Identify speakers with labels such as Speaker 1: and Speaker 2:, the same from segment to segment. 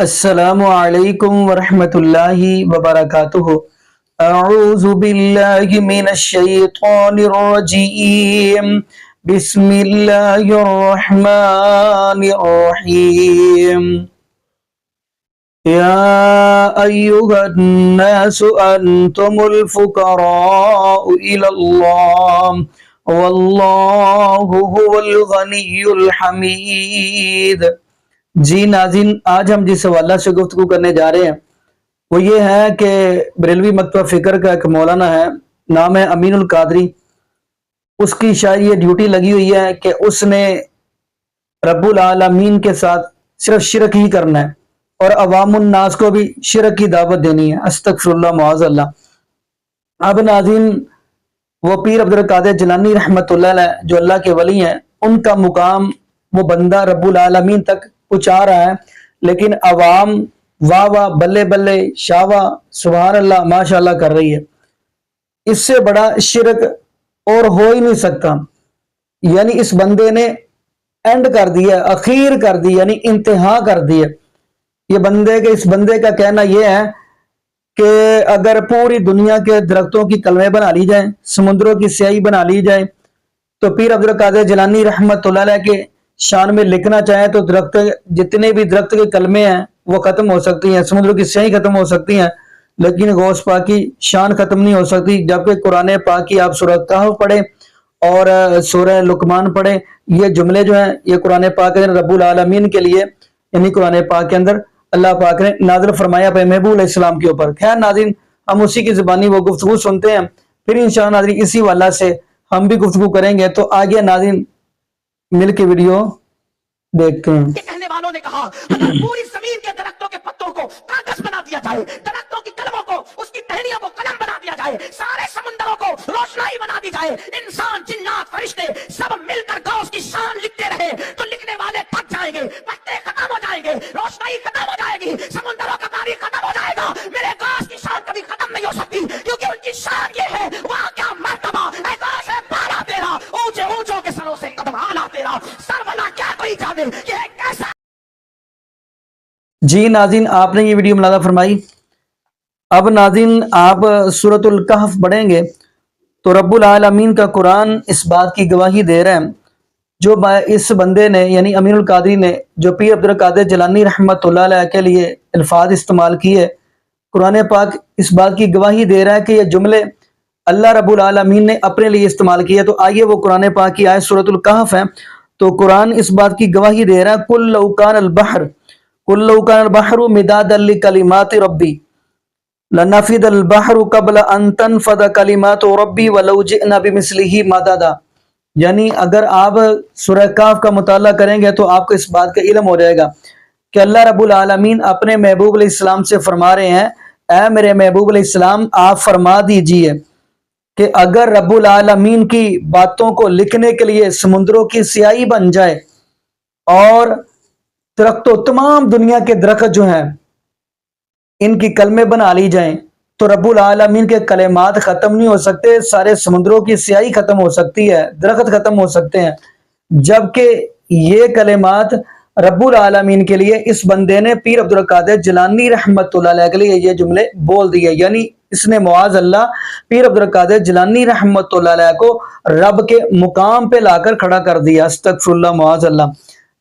Speaker 1: السلام علیکم ورحمۃ اللہ وبرکاتہ۔ اعوذ باللہ من الشیطان الرجیم، بسم اللہ الرحمن الرحیم۔ یا ایہا الناس انتم الفقراء الی اللہ واللہ هو الغنی الحمید۔ جی ناظرین، آج ہم جس حوالہ سے گفتگو کرنے جا رہے ہیں وہ یہ ہے کہ بریلوی مکتبہ فکر کا ایک مولانا ہے، نام ہے امین القادری۔ اس کی شاید یہ ڈیوٹی لگی ہوئی ہے کہ اس نے رب العالمین کے ساتھ صرف شرک ہی کرنا ہے اور عوام الناس کو بھی شرک کی دعوت دینی ہے۔ استغفر اللہ معاذ اللہ۔ اب ناظرین، وہ پیر عبد القادر جیلانی رحمۃ اللہ علیہ جو اللہ کے ولی ہیں، ان کا مقام وہ بندہ رب العالمین تک پہنچا رہا ہے، لیکن عوام واہ واہ بلے بلے شاہ واہ سبحان اللہ ماشاء اللہ کر رہی ہے۔ اس سے بڑا شرک اور ہو ہی نہیں سکتا۔ یعنی اس بندے نے اینڈ کر دیا، اخیر کر دی، یعنی انتہا کر دی ہے۔ اس بندے کا کہنا یہ ہے کہ اگر پوری دنیا کے درختوں کی کلمے بنا لی جائیں، سمندروں کی سیاہی بنا لی جائے، تو پیر عبد القادر جیلانی رحمۃ اللہ علیہ کے شان میں لکھنا چاہیں تو درخت، جتنے بھی درخت کے کلمے ہیں وہ ختم ہو سکتی ہیں، سمندروں کی سیاہی ختم ہو سکتی ہیں، لیکن غوث پاک کی شان ختم نہیں ہو سکتی۔ جبکہ قرآن پاک کی آپ سورہ کہف پڑھیں اور سورہ لقمان پڑھیں، یہ جملے جو ہیں یہ قرآن پاک کے رب العالمین کے لیے، یعنی قرآن پاک کے اندر اللہ پاک نے نازل فرمایا پہ محبوب علیہ السلام کے اوپر۔ خیر ناظرین، ہم اسی کی زبانی وہ گفتگو سنتے ہیں، پھر انشاءاللہ ناظرین اسی واللہ سے ہم بھی گفتگو کریں گے۔ تو آگے ناظرین مل کے ویڈیو دیکھتے ہیں۔
Speaker 2: کہنے والوں نے کہا اگر پوری زمین کے درختوں کے پتوں کو کاغذ بنا دیا جائے، درختوں کی کلموں کو، اس کی ٹہنیوں کو قلم بنا دیا جائے، سارے سمندروں کو روشنائی بنا دی جائے، انسان جنات فرشتے سب مل کر غوث کی شان لکھتے رہے، تو لکھنے والے تھک جائیں گے، پتے ختم ہو جائیں گے، روشنائی ختم ہو جائے گی، سمندروں کا پانی ختم ہو جائے گا، میرے غوث کی شان کبھی ختم نہیں ہو سکتی، کیونکہ ان کی شان یہ ہے وہاں کیا مرتبہ اے غوث ہے بالا تیرا، اونچے اونچوں کے سروں سے قدم آنا تیرا، سربلا کیا کوئی جانے یہ کیسا۔
Speaker 1: جی ناظرین، آپ نے یہ ویڈیو ملاحظہ فرمائی۔ اب ناظرین آپ سورۃ الکہف پڑھیں گے تو رب العالمین کا قرآن اس بات کی گواہی دے رہا ہے، جو اس بندے نے یعنی امین القادری نے جو پیر عبد القادر جیلانی رحمۃ اللہ علیہ کے لیے الفاظ استعمال کیے، قرآن پاک اس بات کی گواہی دے رہا ہے کہ یہ جملے اللہ رب العالمین نے اپنے لیے استعمال کیے۔ تو آئیے وہ قرآن پاک کی آیت سورۃ الکہف ہے، تو قرآن اس بات کی گواہی دے رہا ہے قُلْ لَوْ كَانَ الْبَحْرُ مِدَادًا لِكَلِمَاتِ رَبِّي لَنَفِدَ الْبَحْرُ قَبْلَ أَن تَنفَدَ كَلِمَاتُ رَبِّي وَلَوْ جِئْنَا بِمِثْلِهِ مَدَدًا۔ یعنی اگر آپ سورہ کہف کا مطالعہ کریں گے تو آپ کو اس بات کا علم ہو جائے گا کہ اللہ رب العالمین اپنے محبوب علیہ السلام سے فرما رہے ہیں، اے میرے محبوب علیہ السلام آپ فرما دیجئے کہ اگر رب العالمین کی باتوں کو لکھنے کے لیے سمندروں کی سیاہی بن جائے اور درختوں تمام دنیا کے درخت جو ہیں ان کی کلمے بنا لی جائیں تو رب العالمین کے کلمات ختم نہیں ہو سکتے، سارے سمندروں کی سیاہی ختم ہو سکتی ہے، درخت ختم ہو سکتے ہیں، جبکہ یہ کلمات رب العالمین کے لیے اس بندے نے پیر عبد القادر جیلانی رحمۃ اللہ علیہ کے لیے یہ جملے بول دیے، یعنی اس نے معاذ اللہ پیر عبد القادر جیلانی رحمۃ اللہ علیہ کو رب کے مقام پہ لا کر کھڑا کر دیا۔ استغفر اللہ معاذ اللہ۔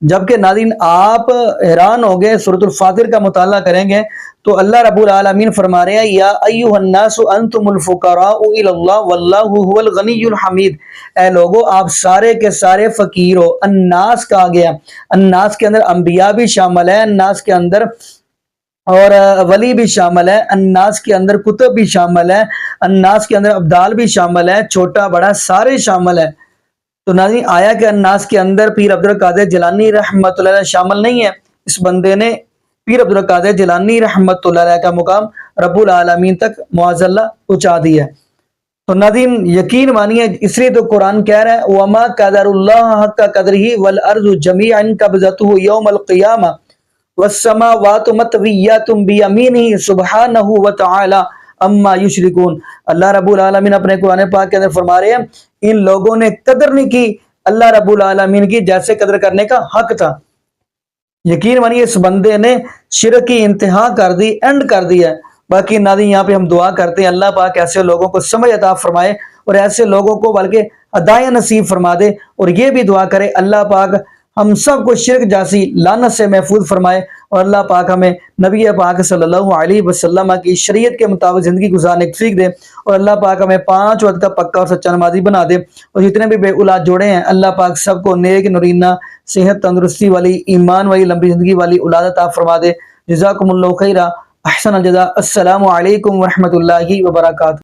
Speaker 1: جبکہ ناظرین آپ حیران ہو گئے، سورۃ الفاطر کا مطالعہ کریں گے تو اللہ رب العالمین فرما رہے ہیں یا ایھا الناس انتم الفقراء الی اللہ واللہ هو الغنی الحمید۔ اے لوگو آپ سارے کے سارے فقیر ہو۔ الناس کہا گیا، الناس کے اندر انبیاء بھی شامل ہے، الناس کے اندر اور ولی بھی شامل ہے، الناس کے اندر کتب بھی شامل ہے، الناس کے اندر ابدال بھی شامل ہے، چھوٹا بڑا سارے شامل ہے۔ تو ناظرین آیا کہ الناس کے اندر پیر عبد القادر جیلانی رحمۃ اللہ علیہ شامل نہیں ہے، اس بندے نے پیر عبد القادر جیلانی رحمۃ اللہ علیہ کا مقام رب العالمین تک معاذ اللہ پہنچا دیا۔ تو ناظرین یقین مانیے، اس لیے تو قرآن کہہ رہا ہے وما قدر اللہ حق قدرہ والارض جمیعا قبضتہ یوم القیامہ والسماوات مطویات بیمینہ سبحانہ وتعالی اما یشرکون۔ اللہ رب العالمین اپنے قرآن پاک کے اندر فرما رہے ہیں ان لوگوں نے قدر نہیں کی اللہ رب العالمین کی جیسے قدر کرنے کا حق تھا۔ یقین مانیے اس بندے نے شرک کی انتہا کر دی، اینڈ کر دی ہے۔ باقی ناظرین یہاں پہ ہم دعا کرتے ہیں اللہ پاک ایسے لوگوں کو سمجھ عطا فرمائے اور ایسے لوگوں کو بلکہ ہدایت نصیب فرما دے، اور یہ بھی دعا کرے اللہ پاک ہم سب کو شرک جیسی لعنت سے محفوظ فرمائے، اور اللہ پاک ہمیں نبی پاک صلی اللہ علیہ وسلم کی شریعت کے مطابق زندگی گزارنے کی توفیق دے، اور اللہ پاک ہمیں 5 وقت کا پکا اور سچا نمازی بنا دے، اور جتنے بھی بے اولاد جوڑے ہیں اللہ پاک سب کو نیک نورینہ صحت تندرستی والی ایمان والی لمبی زندگی والی اولاد عطا فرما دے۔ جزاکم اللہ خیرہ، احسن الجزاء، السلام علیکم ورحمۃ اللہ وبرکاتہ۔